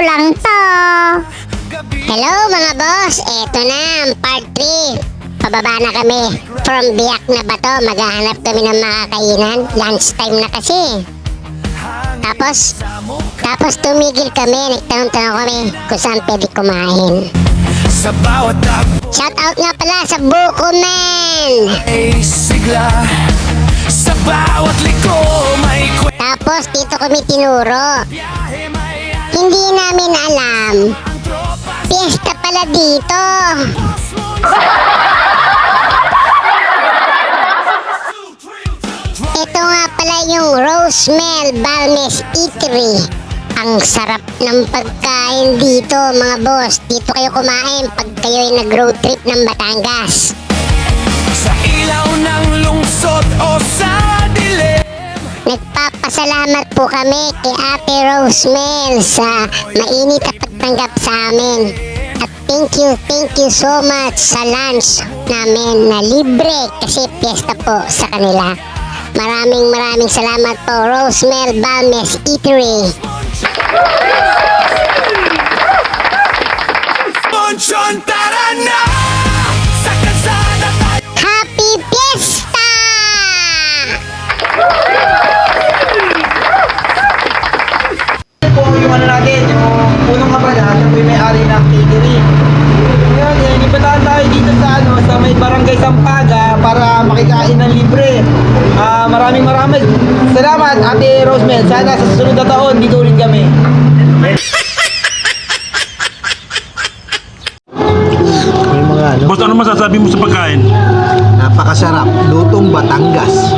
lang to. Hello mga boss, eto na ang part 3. Pababa na kami from Biak na Bato. Maghahanap kami ng makakainan. Lunchtime na kasi. Tapos tumigil kami. Nagtanong-tanong kami kung saan pwede kumain. Sa bawat Shout out nga pala sa Buko Man. ay sigla, sa bawat liko may Tapos dito kami tinuro. Hindi namin alam. Piyesta pala dito. Ito nga pala yung Rosemel Balmes Eatery. Ang sarap ng pagkain dito mga boss. Dito kayo kumain pag kayo'y nag-road trip ng Batangas. sa ilaw ng lungsod o sa dilim. Nagpapasalamat po kami kay Ate Rosemel sa mainit at pagtanggap sa amin. At thank you so much sa lunch namin na libre kasi piyesta po sa kanila. Maraming salamat po Rosemel Balmes Eatery. Monchon, tara na! Sa kalsada tayo. Happy Fiesta! Po yung ano natin, yung punong kabala, siya po yung may-ari ng catering. Ngayon, ipatahan tayo dito sa sa may barangay Sampaga para makikain ng libre. Maraming salamat Ate Rosemel. Sana sa susunod na taon dito ulit kami. Boss, ano masasabi mo sa pagkain? Napakasarap, lutong Batangas.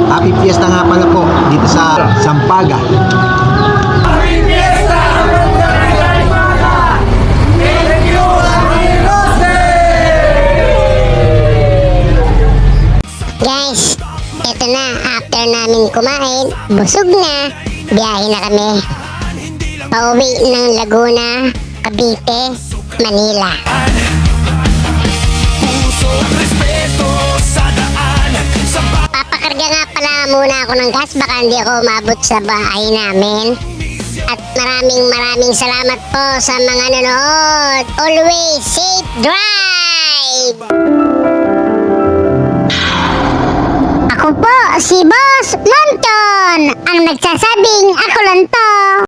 Happy Fiesta nga pala po dito sa Sampaga. Guys, eto na, after namin kumain, busog na, biyahe na kami. Pauwi ng Laguna, Cavite, Manila. Puso at respeto sa daan. Sa Papakarga nga pala muna ako ng gas, baka hindi ako umabot sa bahay namin. At maraming salamat po sa mga nanood. Always safe drive! Ako po si Boss Monton, ang nagsasabing ako lang to.